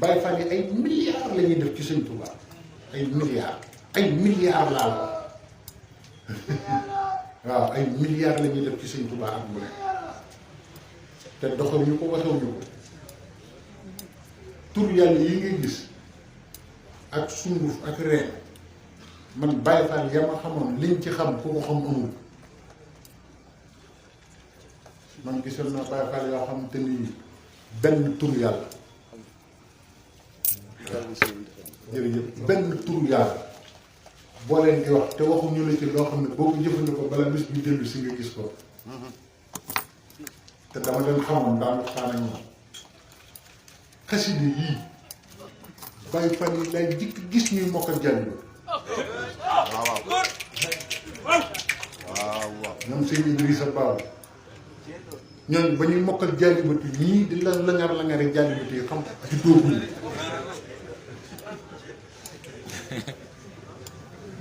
Baye Fall yi ay milliards la ñuy def ci sëñ Touba ay milliards laa la waaw ay milliards la ñuy def ci sëñ Touba ak mu ne te doxewuñu ko waxewuñu ko tur yàlla yi ngay gis ak sunguf ak reen man Baye Fall ya ma xamoon liñ ci xam ku ko xam amul man gisoon naa Baye Fall yoo xam te ni benn tur yàlla jërëjëf benn tur yàlla boo leen di wax te waxuñu la ci loo xam ne boo ko jëfandikoo bala bis bi dellu si nga gis ko te dama leen xamoon daan waxtaan ak ñoom xasida yii Baye Fall yi lay jikk gis ñuy mokkal jàng waaw ñoom sëñ Idrissa Ba ñooñu ba ñuy mokkal jaalibatu ñii di langar jaalibatu yi xam ci dóoguñu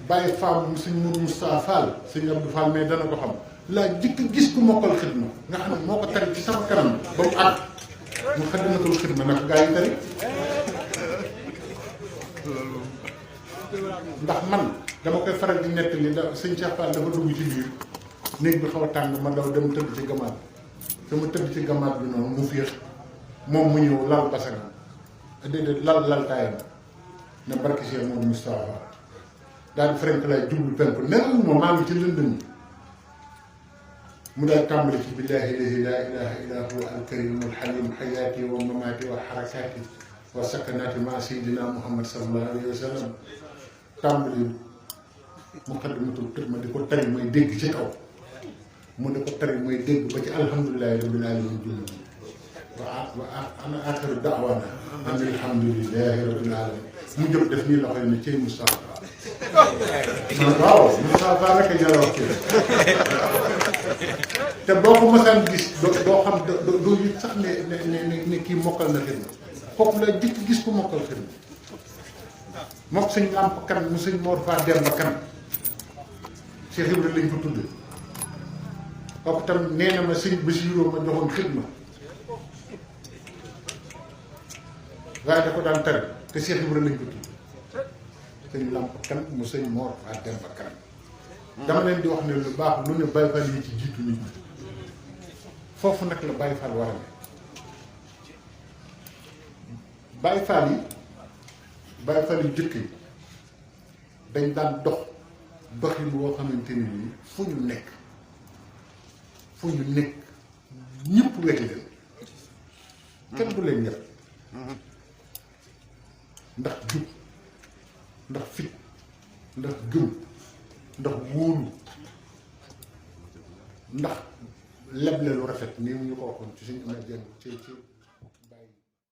Baye Fall mu sëñ Mourou Moustapha Fall sëñ Abdou Fall mais dana ko xam laa jëkk gis ku mokkal xidma nga xam ne moo ko tari ci sama kanam ba mu àgg mu xaddimatul xidma nag gaa yi tari ndax man dama koy faral di nettali da sëñ Cheikh Fall dafa dugg ci biir néeg bi xaw a tàng ma daw dem tëdd ci gamaat sama tëdd ci gamaat bi noonu mu féex moom mu ñëw lal basagam déedéet lal taayam ne barki Cheikh Mourou Moustapha daal di frenk lay jublu penku nelawuma maa ngi ci lëndëm mu daal tàmbali ci billahi la ilaha illa huwa alkarim alhalim hayati wa mamati wa harakati wa sakanati ma sayyidina Muhammad sallallahu alayhi wa sallam tàmbali muqaddimatul xidma di ko tari may dégg ci kaw mu ne ko tari may dégg ba ci alhamdulillahi rabbil alamin julli wa ana axiru da'wana an alhamdulillahi rabbil alamin mu jóg def nii loxo yi ne cey Moustapha waaw Moustapha rek a jar a wax te boo ko mësaan gis doo xam doo yëg sax ne kii mokkal na xidma kooku la jëkk gis ko mokkal xidma mook sëñ Lamp Kan mu sëñ Mor Faa Demba Kan Cheikh Ibrahima lañ ko tudd kooku tam nee na ma sëñ Basiiroo ma joxoon xidma waaye da ko daan tari te Cheikh Ibrahima lañ ko tudd sëñ Lamp Kan mu sëñ Mor Faa Demba Kan dama leen di wax ne lu baax lu ne Baye Fall yi ci jiitu nit ñi foofu nag la Baye Fall war a ne Baye Fall yi jëkk yi dañ daan dox doxin woo xamante ni nii fu ñu nekk ñëpp wekk leen kenn du leen ñëpp ndax jub ndax fit ndax gëm ndax wóolu ndax leble lu rafet nii mu ñu ko waxoon ci suñu amee jën ci